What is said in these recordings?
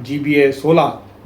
GBA 16,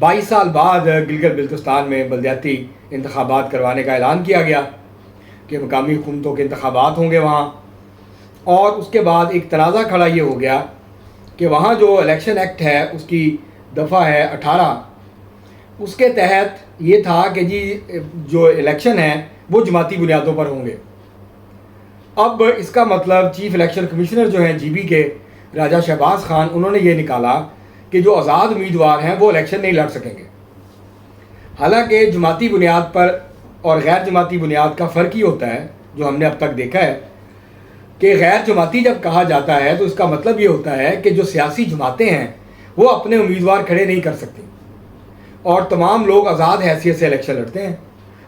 22 سال بعد گلگت بلتستان میں بلدیاتی انتخابات کروانے کا اعلان کیا گیا کہ مقامی حکومتوں کے انتخابات ہوں گے وہاں، اور اس کے بعد ایک تنازع کھڑا یہ ہو گیا کہ وہاں جو الیکشن ایکٹ ہے اس کی دفعہ ہے 18، اس کے تحت یہ تھا کہ جی جو الیکشن ہیں وہ جماعتی بنیادوں پر ہوں گے۔ اب اس کا مطلب چیف الیکشن کمشنر جو ہیں جی بی کے راجہ شہباز خان، انہوں نے یہ نکالا کہ جو آزاد امیدوار ہیں وہ الیکشن نہیں لڑ سکیں گے۔ حالانکہ جماعتی بنیاد پر اور غیر جماعتی بنیاد کا فرق ہی ہوتا ہے، جو ہم نے اب تک دیکھا ہے کہ غیر جماعتی جب کہا جاتا ہے تو اس کا مطلب یہ ہوتا ہے کہ جو سیاسی جماعتیں ہیں وہ اپنے امیدوار کھڑے نہیں کر سکتی، اور تمام لوگ آزاد حیثیت سے الیکشن لڑتے ہیں۔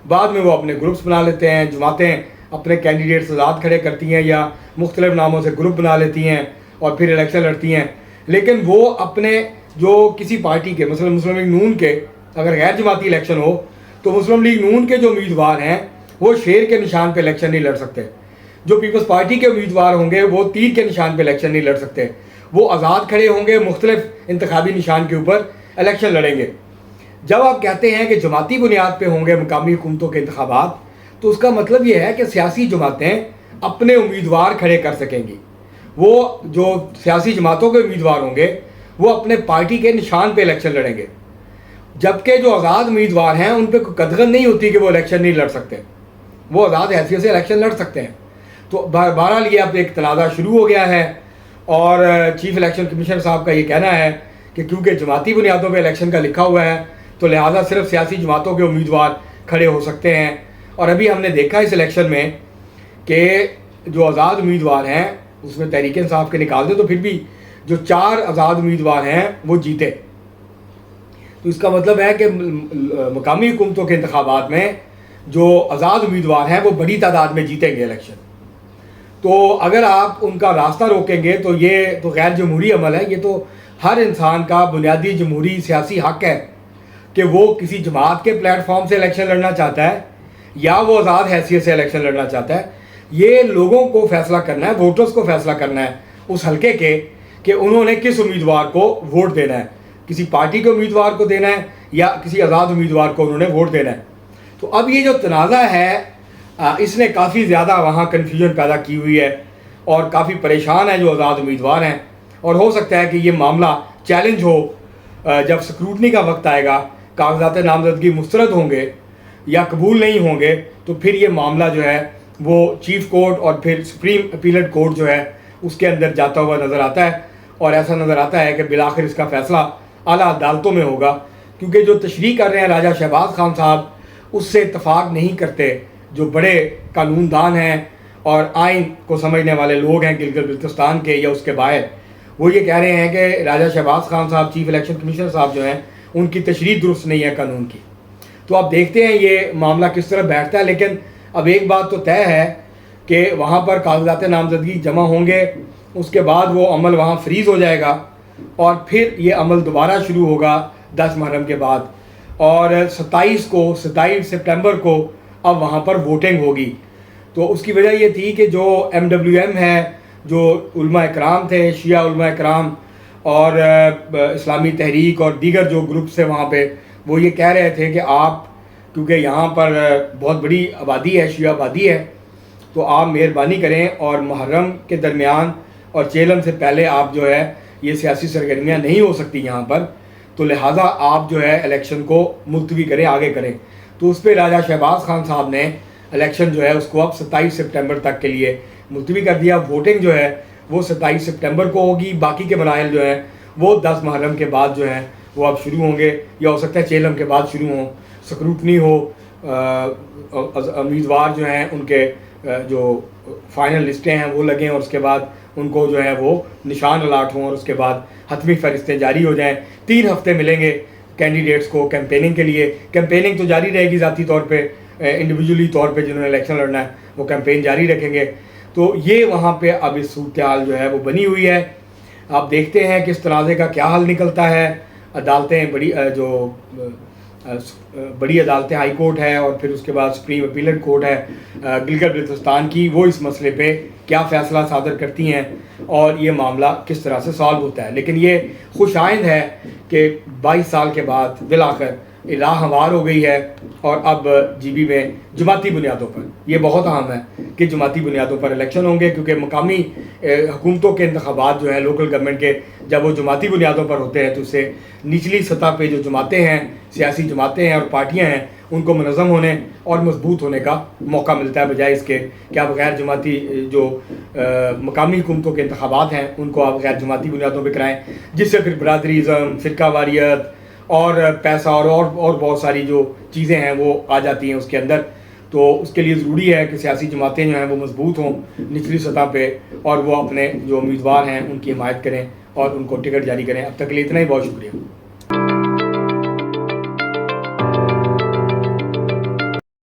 بعد میں وہ اپنے گروپس بنا لیتے ہیں، جماعتیں اپنے کینڈیڈیٹس آزاد کھڑے کرتی ہیں یا مختلف ناموں سے گروپ بنا لیتی ہیں اور پھر الیکشن لڑتی ہیں، لیکن وہ اپنے جو کسی پارٹی کے، مثلا مسلم لیگ نون کے اگر غیر جماعتی الیکشن ہو تو مسلم لیگ نون کے جو امیدوار ہیں وہ شیر کے نشان پہ الیکشن نہیں لڑ سکتے، جو پیپلز پارٹی کے امیدوار ہوں گے وہ تیر کے نشان پہ الیکشن نہیں لڑ سکتے، وہ آزاد کھڑے ہوں گے، مختلف انتخابی نشان کے اوپر الیکشن لڑیں گے۔ جب آپ کہتے ہیں کہ جماعتی بنیاد پہ ہوں گے مقامی حکومتوں کے انتخابات، تو اس کا مطلب یہ ہے کہ سیاسی جماعتیں اپنے امیدوار کھڑے کر سکیں گی، وہ جو سیاسی جماعتوں کے امیدوار ہوں گے وہ اپنے پارٹی کے نشان پہ الیکشن لڑیں گے، جبکہ جو آزاد امیدوار ہیں ان پہ کوئی قدغن نہیں ہوتی کہ وہ الیکشن نہیں لڑ سکتے، وہ آزاد حیثیت سے الیکشن لڑ سکتے ہیں۔ تو بہرحال یہ اب ایک تنازع شروع ہو گیا ہے، اور چیف الیکشن کمشنر صاحب کا یہ کہنا ہے کہ کیونکہ جماعتی بنیادوں پہ الیکشن کا لکھا ہوا ہے تو لہٰذا صرف سیاسی جماعتوں کے امیدوار کھڑے ہو سکتے ہیں۔ اور ابھی ہم نے دیکھا اس الیکشن میں کہ جو آزاد امیدوار ہیں اس میں تحریک انصاف کے نکال دیں تو پھر بھی جو 4 آزاد امیدوار ہیں وہ جیتے، تو اس کا مطلب ہے کہ مقامی حکومتوں کے انتخابات میں جو آزاد امیدوار ہیں وہ بڑی تعداد میں جیتیں گے الیکشن۔ تو اگر آپ ان کا راستہ روکیں گے تو یہ تو غیر جمہوری عمل ہے، یہ تو ہر انسان کا بنیادی جمہوری سیاسی حق ہے کہ وہ کسی جماعت کے پلیٹ فارم سے الیکشن لڑنا چاہتا ہے یا وہ آزاد حیثیت سے الیکشن لڑنا چاہتا ہے۔ یہ لوگوں کو فیصلہ کرنا ہے، ووٹرز کو فیصلہ کرنا ہے اس حلقے کے کہ انہوں نے کس امیدوار کو ووٹ دینا ہے، کسی پارٹی کے امیدوار کو دینا ہے یا کسی آزاد امیدوار کو انہوں نے ووٹ دینا ہے۔ تو اب یہ جو تنازع ہے اس نے کافی زیادہ وہاں کنفیوژن پیدا کی ہوئی ہے اور کافی پریشان ہیں جو آزاد امیدوار ہیں، اور ہو سکتا ہے کہ یہ معاملہ چیلنج ہو جب سکروٹنی کا وقت آئے گا، کاغذات نامزدگی مسترد ہوں گے یا قبول نہیں ہوں گے، تو پھر یہ معاملہ جو ہے وہ چیف کورٹ اور پھر سپریم اپیلٹ کورٹ جو ہے اس کے اندر جاتا ہوا نظر آتا ہے، اور ایسا نظر آتا ہے کہ بالآخر اس کا فیصلہ اعلیٰ عدالتوں میں ہوگا، کیونکہ جو تشریح کر رہے ہیں راجہ شہباز خان صاحب اس سے اتفاق نہیں کرتے جو بڑے قانون دان ہیں اور آئین کو سمجھنے والے لوگ ہیں گلگت بلتستان کے یا اس کے باہر۔ وہ یہ کہہ رہے ہیں کہ راجہ شہباز خان صاحب چیف الیکشن کمشنر صاحب جو ہیں ان کی تشریح درست نہیں ہے قانون کی۔ تو آپ دیکھتے ہیں یہ معاملہ کس طرح بیٹھتا ہے، لیکن اب ایک بات تو طے ہے کہ وہاں پر کاغذات نامزدگی جمع ہوں گے، اس کے بعد وہ عمل وہاں فریز ہو جائے گا اور پھر یہ عمل دوبارہ شروع ہوگا 10 محرم کے بعد، اور 27 سپٹمبر کو اب وہاں پر ووٹنگ ہوگی۔ تو اس کی وجہ یہ تھی کہ جو MWM ہے، جو علماء اکرام تھے، شیعہ علماء اکرام اور اسلامی تحریک اور دیگر جو گروپس تھے وہاں پہ، وہ یہ کہہ رہے تھے کہ آپ کیونکہ یہاں پر بہت بڑی آبادی ہے، شیعہ آبادی ہے، تو آپ مہربانی کریں اور محرم کے درمیان اور چیلم سے پہلے آپ جو ہے یہ سیاسی سرگرمیاں نہیں ہو سکتی یہاں پر، تو لہٰذا آپ جو ہے الیکشن کو ملتوی کریں، آگے کریں۔ تو اس پہ راجہ شہباز خان صاحب نے الیکشن جو ہے اس کو اب 27 سپٹمبر تک کے لیے ملتوی کر دیا۔ ووٹنگ جو ہے وہ 27 سپٹمبر کو ہوگی، باقی کے مراحل جو ہیں وہ 10 محرم کے بعد جو ہیں وہ اب شروع ہوں گے، یا ہو سکتا ہے چیلم کے بعد شروع ہوں، سکروٹنی ہو، امیدوار جو ہیں ان کے جو فائنل لسٹیں ہیں وہ لگیں، اور اس کے بعد ان کو جو ہے وہ نشان الاٹ ہوں، اور اس کے بعد حتمی فہرستیں جاری ہو جائیں۔ 3 ہفتے ملیں گے کینڈیڈیٹس کو کیمپیننگ کے لیے۔ کیمپیننگ تو جاری رہے گی ذاتی طور پہ، انڈیویجولی طور پہ جنہوں نے الیکشن لڑنا ہے وہ کیمپین جاری رکھیں گے۔ تو یہ وہاں پہ اب اس صورتحال جو ہے وہ بنی ہوئی ہے۔ آپ دیکھتے ہیں کہ اس تنازع کا کیا حل نکلتا ہے۔ عدالتیں بڑی جو بڑی عدالتیں ہائی کورٹ ہے اور پھر اس کے بعد سپریم اپیلٹ کورٹ ہے گلگت بلتستان کی، وہ اس مسئلے پہ کیا فیصلہ صادر کرتی ہیں اور یہ معاملہ کس طرح سے سالو ہوتا ہے. لیکن یہ خوش آئند ہے کہ 22 سال کے بعد بالآخر راہ ہموار ہو گئی ہے اور اب جی بی میں جماعتی بنیادوں پر، یہ بہت اہم ہے کہ جماعتی بنیادوں پر الیکشن ہوں گے، کیونکہ مقامی حکومتوں کے انتخابات جو ہیں لوکل گورنمنٹ کے، جب وہ جماعتی بنیادوں پر ہوتے ہیں تو اس سے نچلی سطح پہ جو جماعتیں ہیں، سیاسی جماعتیں ہیں اور پارٹیاں ہیں، ان کو منظم ہونے اور مضبوط ہونے کا موقع ملتا ہے، بجائے اس کے کہ آپ غیر جماعتی جو مقامی حکومتوں کے انتخابات ہیں ان کو آپ غیر جماعتی بنیادوں پہ کرائیں، جس سے پھر برادریزم، فرقہ واریت اور پیسہ اور بہت ساری جو چیزیں ہیں وہ آ جاتی ہیں اس کے اندر. تو اس کے لیے ضروری ہے کہ سیاسی جماعتیں جو ہیں وہ مضبوط ہوں نچلی سطح پہ، اور وہ اپنے جو امیدوار ہیں ان کی حمایت کریں اور ان کو ٹکٹ جاری کریں. اب تک کے لیے اتنا ہی، بہت شکریہ.